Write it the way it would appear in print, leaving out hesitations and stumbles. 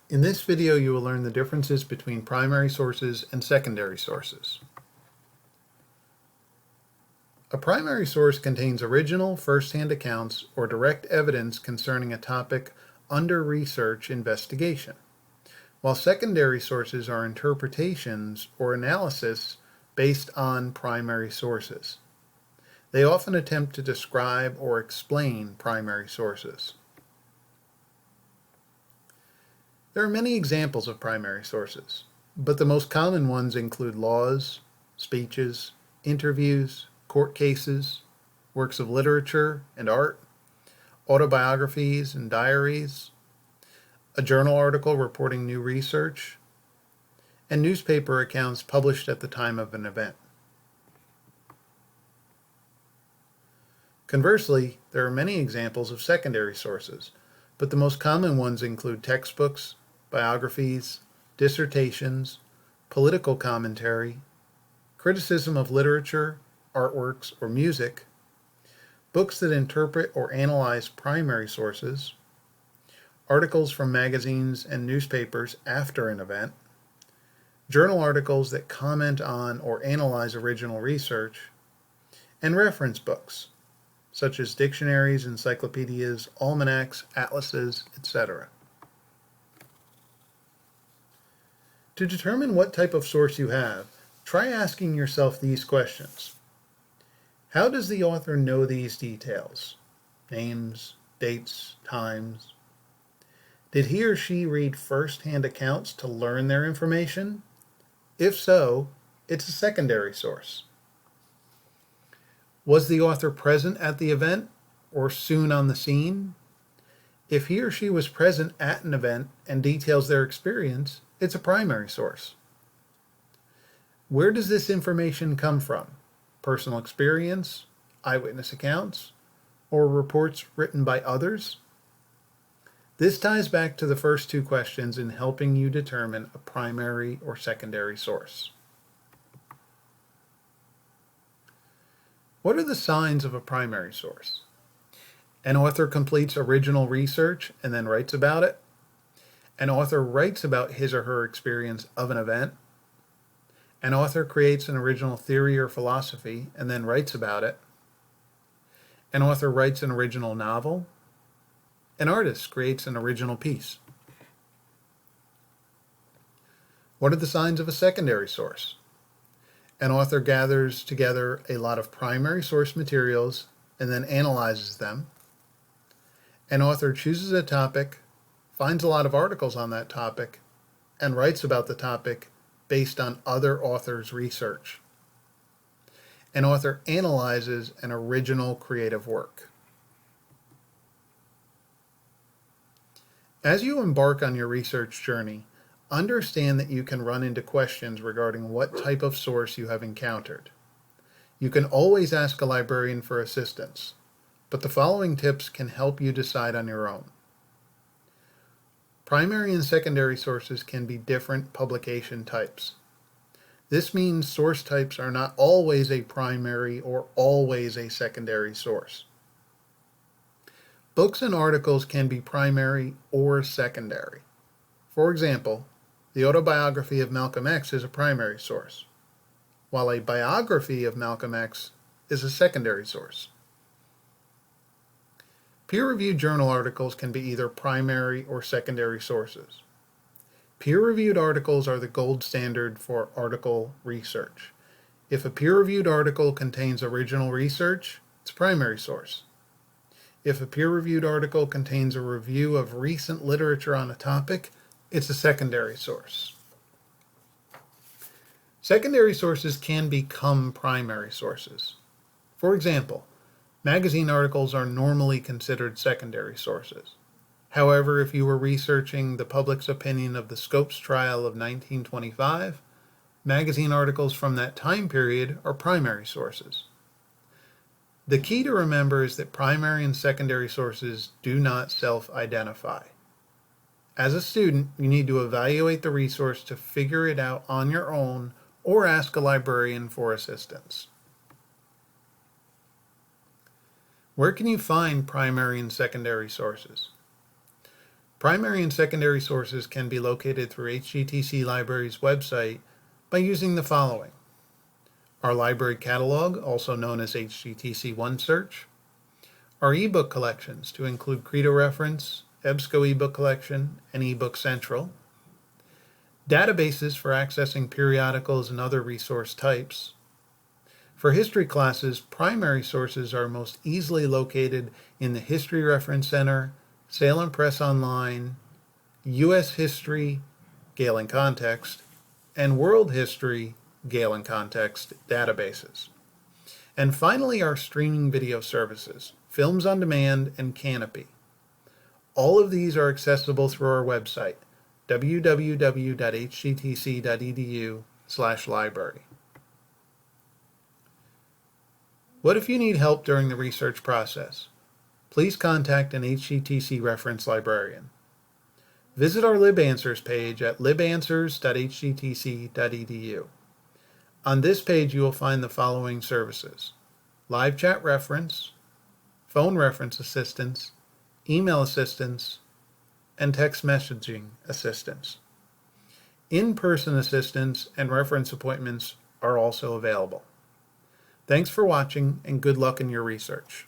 In this video, you will learn the differences between primary sources and secondary sources. A primary source contains original first-hand accounts or direct evidence concerning a topic under research investigation, while secondary sources are interpretations or analysis based on primary sources. They often attempt to describe or explain primary sources. There are many examples of primary sources, but the most common ones include laws, speeches, interviews, court cases, works of literature and art, autobiographies and diaries, a journal article reporting new research, and newspaper accounts published at the time of an event. Conversely, there are many examples of secondary sources, but the most common ones include textbooks, biographies, dissertations, political commentary, criticism of literature, artworks, or music, books that interpret or analyze primary sources, articles from magazines and newspapers after an event, journal articles that comment on or analyze original research, and reference books, such as dictionaries, encyclopedias, almanacs, atlases, etc. To determine what type of source you have, try asking yourself these questions. How does the author know these details? Names, dates, times. Did he or she read first-hand accounts to learn their information? If so, it's a secondary source. Was the author present at the event or soon on the scene? If he or she was present at an event and details their experience, it's a primary source. Where does this information come from? Personal experience, eyewitness accounts, or reports written by others? This ties back to the first two questions in helping you determine a primary or secondary source. What are the signs of a primary source? An author completes original research and then writes about it. An author writes about his or her experience of an event. An author creates an original theory or philosophy and then writes about it. An author writes an original novel. An artist creates an original piece. What are the signs of a secondary source? An author gathers together a lot of primary source materials and then analyzes them. An author chooses a topic, finds a lot of articles on that topic, and writes about the topic based on other authors' research. An author analyzes an original creative work. As you embark on your research journey, understand that you can run into questions regarding what type of source you have encountered. You can always ask a librarian for assistance, but the following tips can help you decide on your own. Primary and secondary sources can be different publication types. This means source types are not always a primary or always a secondary source. Books and articles can be primary or secondary. For example, the autobiography of Malcolm X is a primary source, while a biography of Malcolm X is a secondary source. Peer-reviewed journal articles can be either primary or secondary sources. Peer-reviewed articles are the gold standard for article research. If a peer-reviewed article contains original research, it's a primary source. If a peer-reviewed article contains a review of recent literature on a topic, it's a secondary source. Secondary sources can become primary sources. For example, magazine articles are normally considered secondary sources. However, if you were researching the public's opinion of the Scopes trial of 1925, magazine articles from that time period are primary sources. The key to remember is that primary and secondary sources do not self-identify. As a student, you need to evaluate the resource to figure it out on your own or ask a librarian for assistance. Where can you find primary and secondary sources? Primary and secondary sources can be located through HGTC Library's website by using the following: our library catalog, also known as HGTC OneSearch, our ebook collections to include Credo Reference, EBSCO eBook Collection, and eBook Central, databases for accessing periodicals and other resource types. For history classes, primary sources are most easily located in the History Reference Center, Salem Press Online, U.S. History, Gale and Context, and World History, Gale and Context databases. And finally, our streaming video services, Films on Demand and Canopy. All of these are accessible through our website, www.hgtc.edu/library. What if you need help during the research process? Please contact an HGTC reference librarian. Visit our LibAnswers page at libanswers.hgtc.edu. On this page, you will find the following services: live chat reference, phone reference assistance, email assistance, and text messaging assistance. In-person assistance and reference appointments are also available. Thanks for watching, and good luck in your research.